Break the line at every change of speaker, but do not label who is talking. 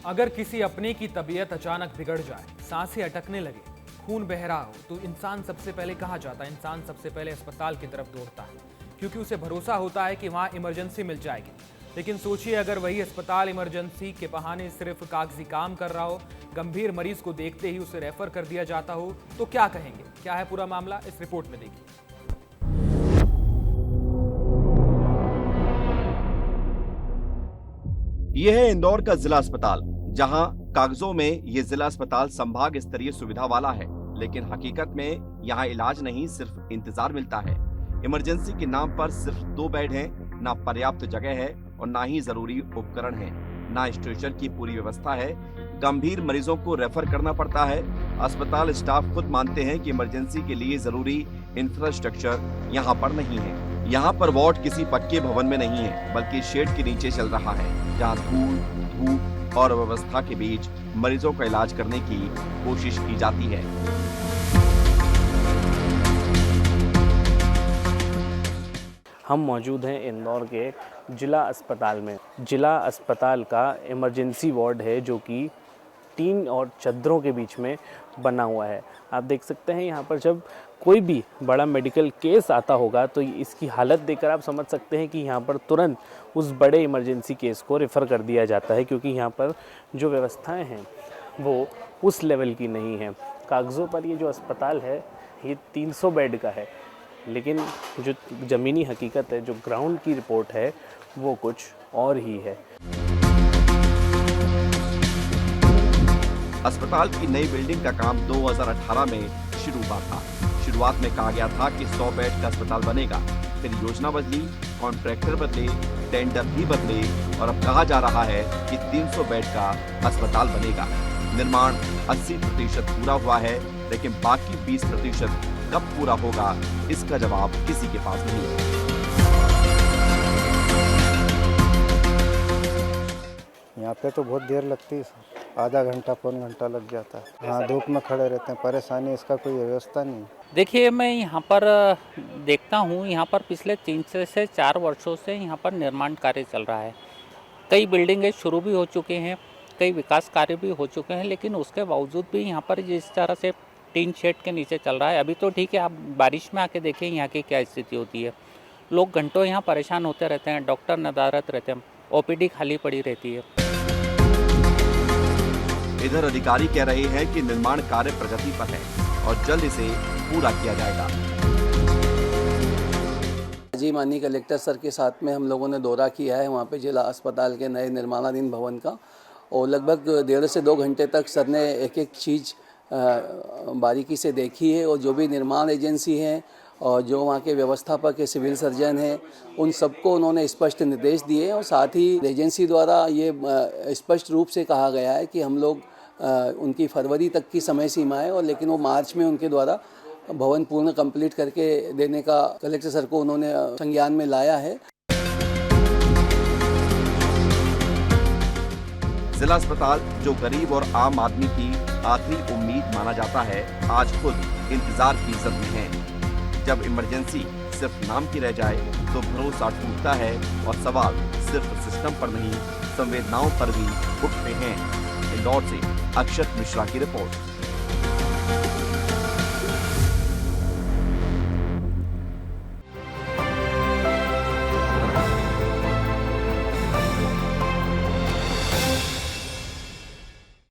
अगर किसी अपने की तबीयत अचानक बिगड़ जाए, सांसें अटकने लगे, खून बह रहा हो, तो इंसान सबसे पहले कहाँ जाता है? इंसान सबसे पहले अस्पताल की तरफ दौड़ता है, क्योंकि उसे भरोसा होता है कि वहां इमरजेंसी मिल जाएगी। लेकिन सोचिए, अगर वही अस्पताल इमरजेंसी के बहाने सिर्फ कागजी काम कर रहा हो, गंभीर मरीज को देखते ही उसे रेफर कर दिया जाता हो, तो क्या कहेंगे? क्या है पूरा मामला, इस रिपोर्ट में देखिए।
यह है इंदौर का जिला अस्पताल, जहां कागजों में ये जिला अस्पताल संभाग स्तरीय सुविधा वाला है, लेकिन हकीकत में यहाँ इलाज नहीं, सिर्फ इंतजार मिलता है। इमरजेंसी के नाम पर सिर्फ 2 बेड हैं, ना पर्याप्त जगह है और ना ही जरूरी उपकरण है, ना स्ट्रेचर की पूरी व्यवस्था है। गंभीर मरीजों को रेफर करना पड़ता है। अस्पताल स्टाफ खुद मानते हैं कि इमरजेंसी के लिए जरूरी इंफ्रास्ट्रक्चर यहाँ पर नहीं है। यहाँ पर वार्ड किसी पक्के भवन में नहीं है, बल्कि शेड के नीचे चल रहा है, जहाँ धूल, धूप और अव्यवस्था के बीच मरीजों का इलाज करने की कोशिश की जाती है।
हम मौजूद हैं इंदौर के जिला अस्पताल में। जिला अस्पताल का इमरजेंसी वार्ड है, जो कि टीन और चद्दरों के बीच में बना हुआ है। आप देख सकते हैं यहाँ पर जब कोई भी बड़ा मेडिकल केस आता होगा तो इसकी हालत देखकर आप समझ सकते हैं कि यहाँ पर तुरंत उस बड़े इमरजेंसी केस को रेफ़र कर दिया जाता है, क्योंकि यहाँ पर जो व्यवस्थाएं हैं वो उस लेवल की नहीं हैं। कागज़ों पर ये जो अस्पताल है ये 300 बेड का है, लेकिन जो ज़मीनी हकीकत है, जो ग्राउंड की रिपोर्ट है, वो कुछ और ही है।
अस्पताल की नई बिल्डिंग का काम 2018 में शुरू हुआ था। शुरुआत में कहा गया था कि 100 बेड का अस्पताल बनेगा, फिर योजना बदली, कॉन्ट्रैक्टर बदले, टेंडर भी बदले और अब कहा जा रहा है कि 300 बेड का अस्पताल बनेगा। निर्माण 80% पूरा हुआ है, लेकिन बाकी 20% कब पूरा होगा, इसका जवाब किसी के पास नहीं है।
यहाँ पे तो बहुत देर लगती है, आधा घंटा पौन घंटा लग जाता है। हाँ, धूप में खड़े रहते हैं, परेशानी, इसका कोई व्यवस्था नहीं।
देखिए, मैं यहाँ पर देखता हूँ, यहाँ पर पिछले 3 से 4 वर्षों से यहाँ पर निर्माण कार्य चल रहा है। कई बिल्डिंगें शुरू भी हो चुके हैं, कई विकास कार्य भी हो चुके हैं, लेकिन उसके बावजूद भी यहाँ पर जिस तरह से टीन शेड के नीचे चल रहा है, अभी तो ठीक है, आप बारिश में आके देखिए यहाँ की क्या स्थिति होती है। लोग घंटों यहाँ परेशान होते रहते हैं, डॉक्टर नदारत रहते हैं, OPD खाली पड़ी रहती है।
इधर अधिकारी कह रहे हैं कि निर्माण कार्य प्रगति पर है और जल्द इसे पूरा किया जाएगा।
जी, माननीय कलेक्टर सर के साथ में हम लोगों ने दौरा किया है वहाँ पे जिला अस्पताल के नए निर्माणाधीन भवन का, और लगभग 1.5 से 2 घंटे तक सर ने एक एक चीज़ बारीकी से देखी है, और जो भी निर्माण एजेंसी हैं और जो वहाँ के व्यवस्थापक है, सिविल सर्जन हैं, उन सबको उन्होंने स्पष्ट निर्देश दिए हैं। और साथ ही एजेंसी द्वारा ये स्पष्ट रूप से कहा गया है कि हम लोग उनकी फरवरी तक की समय सीमा है, और लेकिन वो मार्च में उनके द्वारा भवन पूर्ण कंप्लीट करके देने का कलेक्टर सर को उन्होंने संज्ञान में लाया है।
जिला अस्पताल, जो गरीब और आम आदमी की आखिरी उम्मीद माना जाता है, आज खुद इंतजार की इज्जत में है। जब इमरजेंसी सिर्फ नाम की रह जाए तो भरोसा टूटता है और सवाल सिर्फ सिस्टम पर नहीं, संवेदनाओं पर भी उठते हैं। इंदौर से अक्षत मिश्रा की रिपोर्ट।